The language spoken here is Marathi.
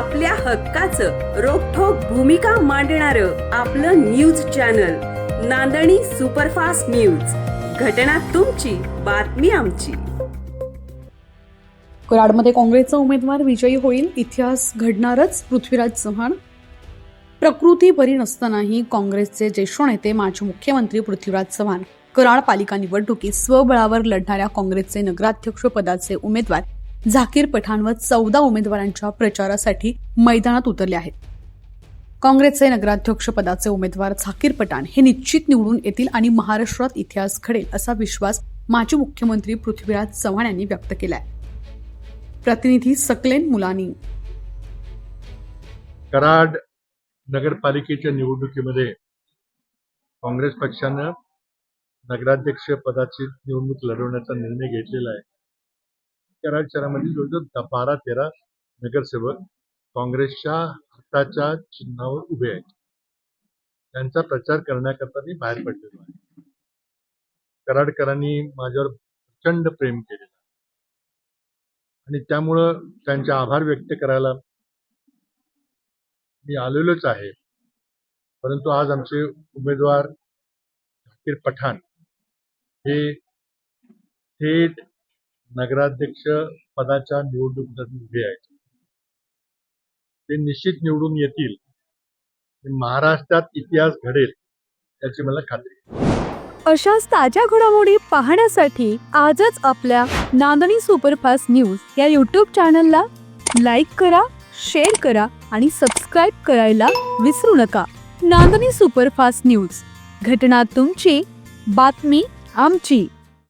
आपल्या हक्काचं रोखठोक भूमिका मांडणारं आपलं न्यूज चॅनल नांदणी सुपरफास्ट न्यूज. घटना तुमची, बातमी आमची. कराडमध्ये काँग्रेसचा उमेदवार विजयी होईल, इतिहास घडणारच. पृथ्वीराज चव्हाण. प्रकृती बरी नसतानाही काँग्रेसचे ज्येष्ठ नेते माजी मुख्यमंत्री पृथ्वीराज चव्हाण कराड पालिका निवडणुकीत स्वबळावर लढणाऱ्या काँग्रेसचे नगराध्यक्ष पदाचे उमेदवार झाकीर पठाण व 14 उमेदवारांच्या प्रचारासाठी मैदानात उतरले आहेत. काँग्रेसचे नगराध्यक्ष पदाचे उमेदवार झाकीर पठाण हे निश्चित निवडून येतील आणि महाराष्ट्रात इतिहास घडेल असा विश्वास माजी मुख्यमंत्री पृथ्वीराज चव्हाण यांनी व्यक्त केलाय. प्रतिनिधी सकलेन मुलानी. कराड नगरपालिकेच्या निवडणुकीमध्ये काँग्रेस पक्षानं नगराध्यक्ष पदाची निवडणूक लढवण्याचा निर्णय घेतलेला आहे. कराड शहरामध्ये जवळजवळ 12-13 नगरसेवक काँग्रेसच्या हाताच्या चिन्हावर उभे आहेत. त्यांचा प्रचार करण्याकरता मी बाहेर पडलेलो आहे. कराडकरांनी माझ्यावर प्रचंड प्रेम केलेलं आणि त्यामुळं त्यांचे आभार व्यक्त करायला मी आलेलोच आहे. परंतु आज आमचे उमेदवार झाकीर पठाण हे थेट नगराध्यक्ष पदाच्या निवडणुकीसाठी उभे आहेत. ते निश्चित निवडून येतील. महाराष्ट्रात इतिहास घडेल याची मला खात्री आहे. अशाच ताज्या घडामोडी पाहण्यासाठी आजच आपल्या नांदणी सुपरफास्ट न्यूज या YouTube चॅनलला लाईक करा, शेअर करा आणि सबस्क्राईब करायला विसरू नका. नांदणी सुपरफास्ट न्यूज, घटना तुमची, बातमी आमची.